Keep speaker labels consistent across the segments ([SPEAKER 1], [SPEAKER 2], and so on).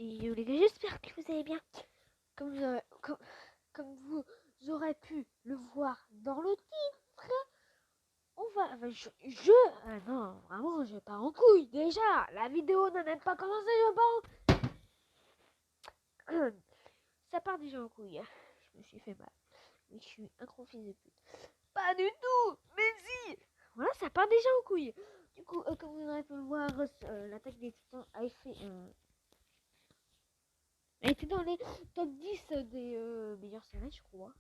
[SPEAKER 1] Et les gars, j'espère que vous allez bien. Comme vous aurez pu le voir dans le titre, on va... ah non, vraiment, je pars en couille. Déjà, la vidéo n'a même pas commencé, je pars en... Ça part déjà en couille. Je me suis fait mal. Mais je suis un gros fils de pute. Pas du tout. Mais si. Voilà, ça part déjà en couille. Du coup, comme vous aurez pu le voir, l'attaque des titans a fait... Elle était dans les top 10 des meilleures séries, je crois.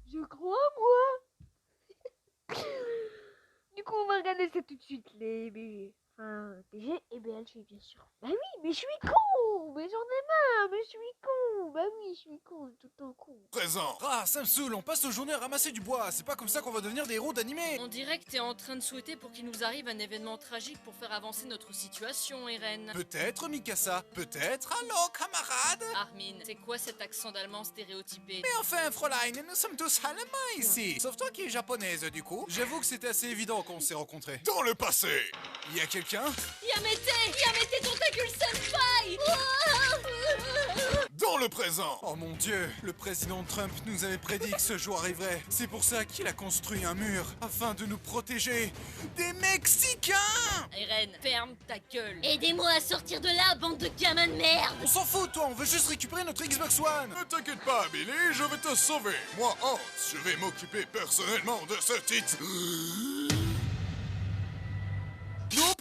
[SPEAKER 1] Je crois, moi. Du coup, on va regarder ça tout de suite, les BG. Enfin, BG et BLG, bien sûr. Bah oui, mais je suis con. Mais j'en ai marre, mais je suis con. Bah oui, je suis con, tout le temps con.
[SPEAKER 2] Présent. Ah, ça me saoule, on passe nos journées à ramasser du bois. C'est pas comme ça qu'on va devenir des héros d'animé.
[SPEAKER 3] On dirait que t'es en train de souhaiter pour qu'il nous arrive un événement tragique pour faire avancer notre situation, Eren.
[SPEAKER 2] Peut-être, Mikasa. Peut-être. Allô, camarade.
[SPEAKER 3] Armin, c'est quoi cet accent d'allemand stéréotypé?
[SPEAKER 2] Mais enfin, Fräulein, nous sommes tous allemands ici. Sauf toi qui es japonaise, du coup. J'avoue que c'était assez évident quand on s'est rencontrés. Dans le passé, il y a quelqu'un?
[SPEAKER 3] Yamete Tentacule Senpai!
[SPEAKER 2] Dans le présent. Oh mon dieu, le président Trump nous avait prédit que ce jour arriverait. C'est pour ça qu'il a construit un mur, afin de nous protéger des Mexicains.
[SPEAKER 3] Eren, ferme ta gueule.
[SPEAKER 4] Aidez-moi à sortir de là, bande de gamins de merde!
[SPEAKER 2] On s'en fout, toi, on veut juste récupérer notre Xbox One. Ne t'inquiète pas, Billy, je vais te sauver. Moi, Hans, je vais m'occuper personnellement de ce titre.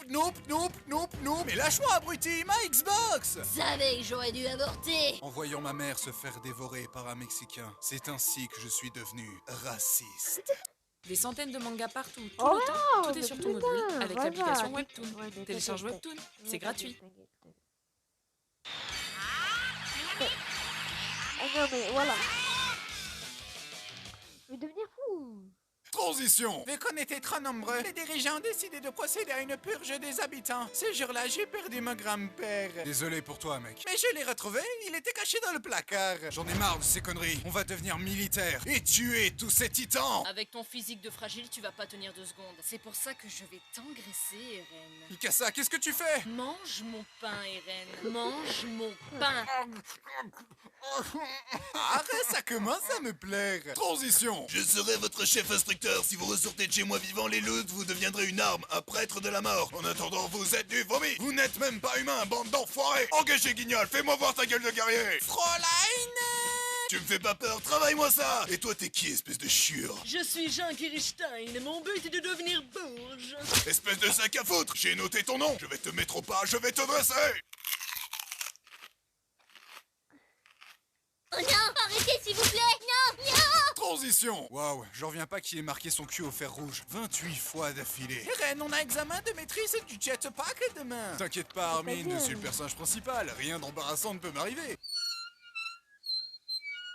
[SPEAKER 2] Nope. Mais lâche-moi, abruti, ma Xbox.
[SPEAKER 4] Savais que j'aurais dû avorter!
[SPEAKER 2] En voyant ma mère se faire dévorer par un Mexicain, c'est ainsi que je suis devenu raciste.
[SPEAKER 5] Des centaines de mangas partout, tout
[SPEAKER 1] Oh
[SPEAKER 5] le temps.
[SPEAKER 1] non,
[SPEAKER 5] Tout est sur
[SPEAKER 1] mais
[SPEAKER 5] ton
[SPEAKER 1] putain,
[SPEAKER 5] mobile avec
[SPEAKER 1] voilà.
[SPEAKER 5] l'application Webtoon.
[SPEAKER 1] Ouais, mais
[SPEAKER 5] Télécharge
[SPEAKER 1] t'inquiète,
[SPEAKER 5] Webtoon, c'est
[SPEAKER 1] t'inquiète,
[SPEAKER 5] gratuit.
[SPEAKER 1] t'inquiète. Ah non, mais voilà. Je vais devenir fou.
[SPEAKER 2] Transition. Vu qu'on était trop nombreux, les dirigeants ont décidé de procéder à une purge des habitants. Ce jour-là, j'ai perdu mon grand-père. Désolé pour toi, mec. Mais je l'ai retrouvé, il était caché dans le placard. J'en ai marre de ces conneries. On va devenir militaire et tuer tous ces titans.
[SPEAKER 3] Avec ton physique de fragile, tu vas pas tenir 2 secondes. C'est pour ça que je vais t'engraisser, Eren.
[SPEAKER 2] Mikasa, qu'est-ce que tu fais?
[SPEAKER 3] Mange mon pain, Eren. Mange mon pain.
[SPEAKER 2] Ah, ça commence à me plaire. Transition. Je serai votre chef instructeur. Si vous ressortez de chez moi vivant les loups, vous deviendrez une arme, un prêtre de la mort. En attendant, vous êtes du vomi. Vous n'êtes même pas humain, bande d'enfoirés. Engagez, Guignol, fais-moi voir ta gueule de guerrier. Fräulein! Tu me fais pas peur, travaille-moi ça. Et toi, t'es qui, espèce de chiure?
[SPEAKER 3] Je suis Jean Kirstein et mon but est de devenir bourge.
[SPEAKER 2] Espèce de sac à foutre. J'ai noté ton nom. Je vais te mettre au pas, je vais te dresser.
[SPEAKER 4] Oh non! Arrêtez, s'il vous plaît! Non! Non!
[SPEAKER 2] Transition. Waouh, je reviens pas qu'il ait marqué son cul au fer rouge 28 fois d'affilée. Eren, on a examen de maîtrise du jetpack demain. T'inquiète pas, Armin, je suis le personnage principal. Rien d'embarrassant ne peut m'arriver.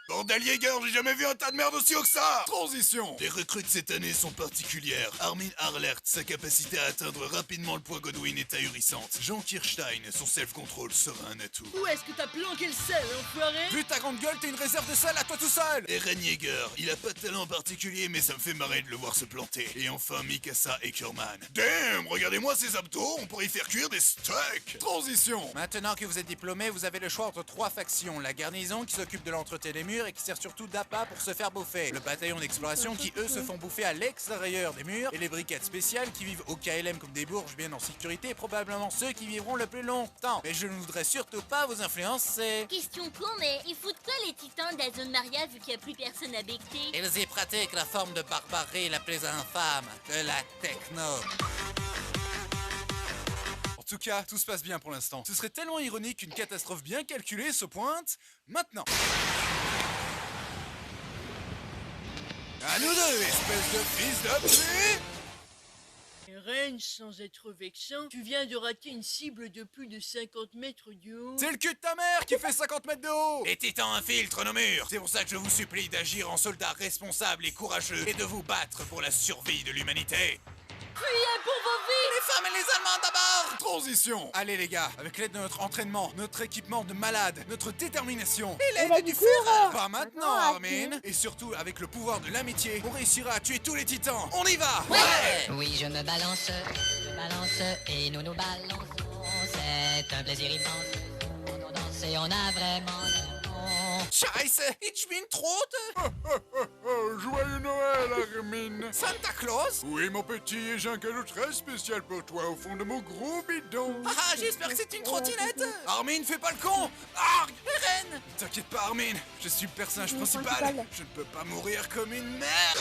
[SPEAKER 2] Bordel Jäger, j'ai jamais vu un tas de merde aussi haut que ça. Transition. Les recrues de cette année sont particulières. Armin Arlert, sa capacité à atteindre rapidement le poids Godwin est ahurissante. Jean Kirstein, son self-control sera un atout.
[SPEAKER 3] Où est-ce que t'as planqué le sel, enfoiré?
[SPEAKER 2] Vu ta grande gueule, t'es une réserve de sel à toi tout seul. Eren Jäger, il a pas de talent particulier, mais ça me fait marrer de le voir se planter. Et enfin, Mikasa Eckerman. Damn, regardez-moi ces abdos, on pourrait y faire cuire des steaks. Transition. Maintenant que vous êtes diplômé, vous avez le choix entre 3 factions. La garnison qui s'occupe de l'entretien des murs et qui sert surtout d'appât pour se faire bouffer. Le bataillon d'exploration qui, eux, se font bouffer à l'extérieur des murs. Et les brigades spéciales qui vivent au KLM comme des bourges bien en sécurité et probablement ceux qui vivront le plus longtemps. Mais je ne voudrais surtout pas vous influencer.
[SPEAKER 4] Question con, mais ils foutent quoi les titans de la zone Maria vu qu'il n'y a plus personne à becter?
[SPEAKER 2] Ils y pratiquent la forme de barbarie la plus infâme de la techno. En tout cas, tout se passe bien pour l'instant. Ce serait tellement ironique qu'une catastrophe bien calculée se pointe maintenant. À nous deux, espèce de fils de pute!
[SPEAKER 3] Eren, sans être vexant, tu viens de rater une cible de plus de 50 mètres de haut.
[SPEAKER 2] C'est le cul de ta mère qui fait 50 mètres de haut! Les titans infiltrent nos murs! C'est pour ça que je vous supplie d'agir en soldats responsables et courageux et de vous battre pour la survie de l'humanité!
[SPEAKER 3] Fuyez pour vos vies!
[SPEAKER 2] Les femmes et les Allemands d'abord! Transition! Allez les gars, avec l'aide de notre entraînement, notre équipement de malade, notre détermination et l'aide du Führer! Pas maintenant, Armin! Et surtout, avec le pouvoir de l'amitié, on réussira à tuer tous les titans! On y va! Ouais!
[SPEAKER 6] Oui, je me balance et nous nous balançons. C'est un plaisir immense. et on a vraiment l'air con.
[SPEAKER 2] Scheiße, ich bin tot. Joyeux Noël, Armin. Santa Claus? Oui, mon petit, et j'ai un cadeau très spécial pour toi au fond de mon gros bidon. Ah, j'espère que c'est une trottinette. Armin, fais pas le con. Ah, Eren. T'inquiète pas, Armin, je suis le personnage principal. Je ne peux pas mourir comme une merde.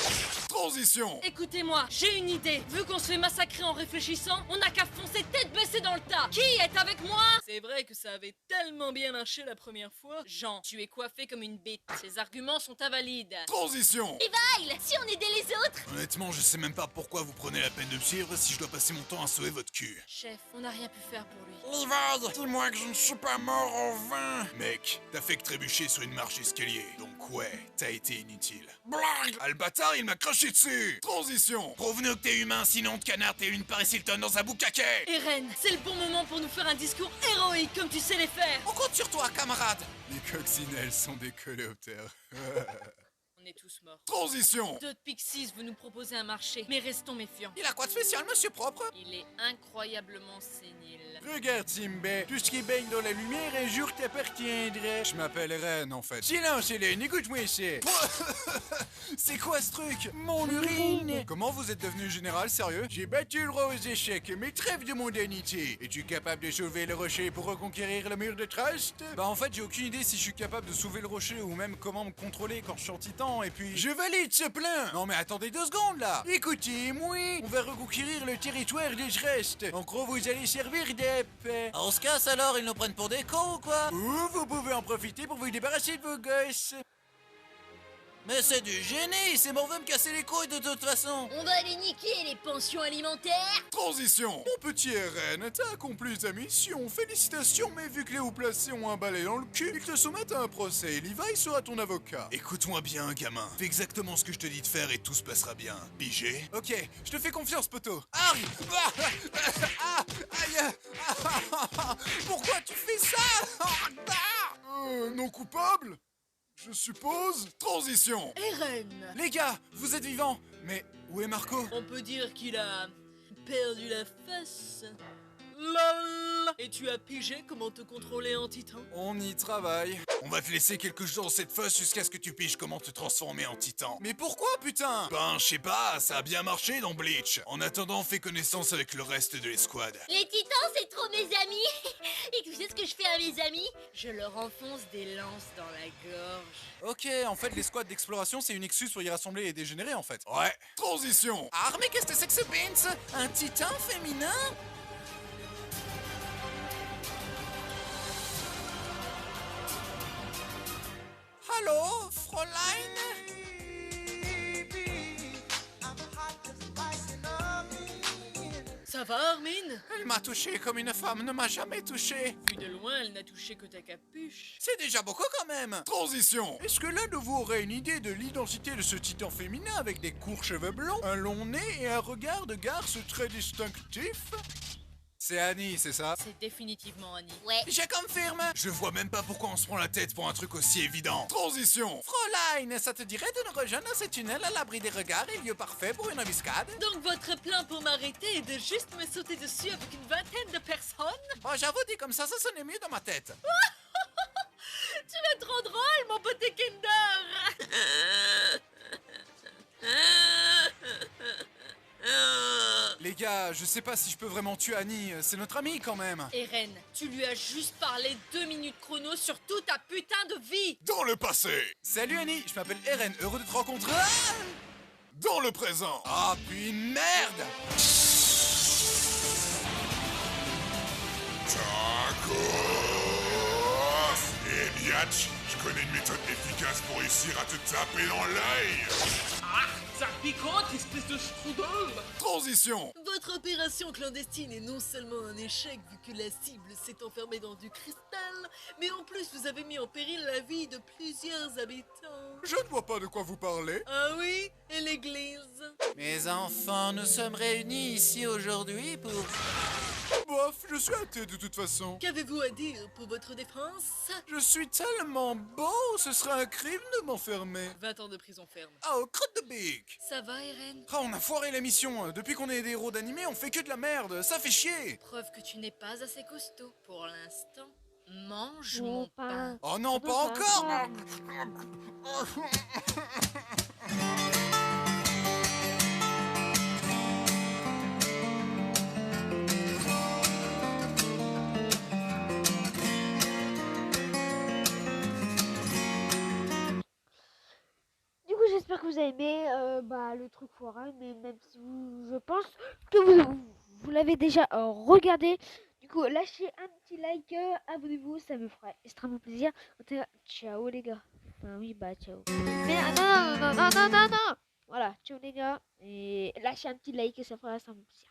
[SPEAKER 2] Transition.
[SPEAKER 3] Écoutez-moi, j'ai une idée. Vu qu'on se fait massacrer en réfléchissant, on n'a qu'à foncer tête baissée dans le tas. Qui est avec moi? C'est vrai que ça avait tellement bien marché la première fois. Jean, tu es coiffé comme une bête. Ces arguments sont invalides.
[SPEAKER 2] Transition.
[SPEAKER 4] Levi, si on aidait les autres.
[SPEAKER 2] Honnêtement, je sais même pas pourquoi vous prenez la peine de me suivre si je dois passer mon temps à sauver votre cul.
[SPEAKER 3] Chef, on n'a rien pu faire pour lui.
[SPEAKER 2] Levi, dis-moi que je ne suis pas mort en vain. Mec, t'as fait que trébucher sur une marche escalier. Donc ouais, t'as été inutile. Blague. Ah, le bâtard, il m'a craché dessus. Transition. Prouve-nous que t'es humain, sinon de canard, t'es une Paris Hilton dans un boucaquet.
[SPEAKER 3] Eren, c'est le bon moment pour nous faire un discours héroïque comme tu sais les faire.
[SPEAKER 2] On compte sur toi, camarade. Les coccinelles sont des coléoptères.
[SPEAKER 3] On est tous morts.
[SPEAKER 2] Transition.
[SPEAKER 3] D'autres Pixies veut nous proposer un marché, mais restons méfiants.
[SPEAKER 2] Il a quoi de spécial, monsieur propre?
[SPEAKER 3] Il est incroyablement sénile.
[SPEAKER 2] Regarde, Simba, tout ce qui baigne dans la lumière un jour t'appartiendra. Je m'appelle Ren, en fait. Silence, Hélène, écoute-moi ici. C'est quoi ce truc? Mon urine. Comment vous êtes devenu général, sérieux? J'ai battu le roi aux échecs, mais trêve de mondanité. Es-tu capable de soulever le rocher pour reconquérir le mur de Trust? Bah en fait, j'ai aucune idée si je suis capable de soulever le rocher ou même comment me contrôler quand je suis en titan, et puis... Je valide ce plan. Non mais attendez 2 secondes, là. Écoutez-moi, on va reconquérir le territoire de Trust. En gros, vous allez servir d'ep. On se casse alors, ils nous prennent pour des cons ou quoi? Ou vous pouvez en profiter pour vous débarrasser de vos gosses. Mais c'est du génie, c'est mon veut me casser les couilles de toute façon.
[SPEAKER 4] On va les niquer, les pensions alimentaires.
[SPEAKER 2] Transition. Mon petit RN, t'as accompli ta mission. Félicitations, mais vu que les hauts placés ont un balai dans le cul, ils te soumettent à un procès. Levi sera ton avocat. Écoute-moi bien, gamin. Fais exactement ce que je te dis de faire et tout se passera bien. Pigé? Ok, je te fais confiance, poteau. Aïe! Aïe! Pourquoi tu fais ça? Non coupable? Je suppose. Transition.
[SPEAKER 3] Eren!
[SPEAKER 2] Les gars, vous êtes vivants. Mais où est Marco?
[SPEAKER 3] On peut dire qu'il a perdu la face. LOL! Et tu as pigé comment te contrôler en titan?
[SPEAKER 2] On y travaille. On va te laisser quelques jours dans cette fosse jusqu'à ce que tu piges comment te transformer en titan. Mais pourquoi, putain? Ben, je sais pas, ça a bien marché dans Bleach. En attendant, on fait connaissance avec le reste de l'escouade.
[SPEAKER 4] Les titans, c'est trop mes amis. Et tu sais ce que je fais à mes amis?
[SPEAKER 3] Je leur enfonce des lances dans la gorge.
[SPEAKER 2] Ok, en fait, l'escouade d'exploration, c'est une excuse pour y rassembler les dégénérés, en fait. Ouais. Transition. Ah, mais qu'est-ce que c'est que ce pins? Un titan féminin? Allô, Fräulein?
[SPEAKER 3] Ça va, Armin?
[SPEAKER 2] Elle m'a touché comme une femme ne m'a jamais touché.
[SPEAKER 3] Vu de loin, elle n'a touché que ta capuche.
[SPEAKER 2] C'est déjà beaucoup quand même. Transition. Est-ce que l'un de vous aurait une idée de l'identité de ce titan féminin avec des courts cheveux blonds, un long nez et un regard de garce très distinctif? C'est Annie, c'est ça?
[SPEAKER 3] C'est définitivement Annie.
[SPEAKER 4] Ouais.
[SPEAKER 2] Je confirme. Je vois même pas pourquoi on se prend la tête pour un truc aussi évident. Transition. Fräulein, ça te dirait de nous rejoindre dans ce tunnel à l'abri des regards et lieu parfait pour une embuscade?
[SPEAKER 3] Donc votre plan pour m'arrêter est de juste me sauter dessus avec une vingtaine de personnes?
[SPEAKER 2] Oh, j'avoue, dit comme ça sonnait mieux dans ma tête.
[SPEAKER 3] Tu es trop drôle, mon petit Kinder!
[SPEAKER 2] Les gars, je sais pas si je peux vraiment tuer Annie, c'est notre amie quand même.
[SPEAKER 3] Eren, tu lui as juste parlé 2 minutes chrono sur toute ta putain de vie!
[SPEAKER 2] Dans le passé. Salut Annie, je m'appelle Eren, heureux de te rencontrer. Ah, dans le présent. Ah, puis merde.
[SPEAKER 7] Tacos! Eh biatch, je connais une méthode efficace pour réussir à te taper dans l'œil!
[SPEAKER 8] Ah, ça picote, espèce de strudel!
[SPEAKER 2] Transition.
[SPEAKER 3] Votre opération clandestine est non seulement un échec vu que la cible s'est enfermée dans du cristal, mais en plus vous avez mis en péril la vie de plusieurs habitants.
[SPEAKER 2] Je ne vois pas de quoi vous parlez.
[SPEAKER 3] Ah oui? Et l'église?
[SPEAKER 2] Mes enfants, nous sommes réunis ici aujourd'hui pour... Bof, je suis athée de toute façon.
[SPEAKER 3] Qu'avez-vous à dire pour votre défense?
[SPEAKER 2] Je suis tellement beau, ce serait un crime de m'enfermer.
[SPEAKER 3] 20 ans de prison ferme.
[SPEAKER 2] Oh, crotte de bique.
[SPEAKER 3] Ça va, Eren?
[SPEAKER 2] Ah, on a foiré la mission. Depuis qu'on est des héros d'animé, on fait que de la merde. Ça fait chier.
[SPEAKER 3] Preuve que tu n'es pas assez costaud pour l'instant.
[SPEAKER 5] Mange
[SPEAKER 1] Mon
[SPEAKER 5] mon pain.
[SPEAKER 2] Oh non,
[SPEAKER 1] Non,
[SPEAKER 2] pas
[SPEAKER 1] pas
[SPEAKER 2] encore.
[SPEAKER 1] Du coup, j'espère que vous avez aimé le truc foireux, mais même si je pense que vous l'avez déjà regardé. Du coup, lâchez un petit like, abonnez-vous, ça me ferait extrêmement plaisir. En tout cas, ciao les gars. Enfin oui, bah ciao. Mais non. Voilà, ciao les gars. Et lâchez un petit like, ça ferait extrêmement plaisir.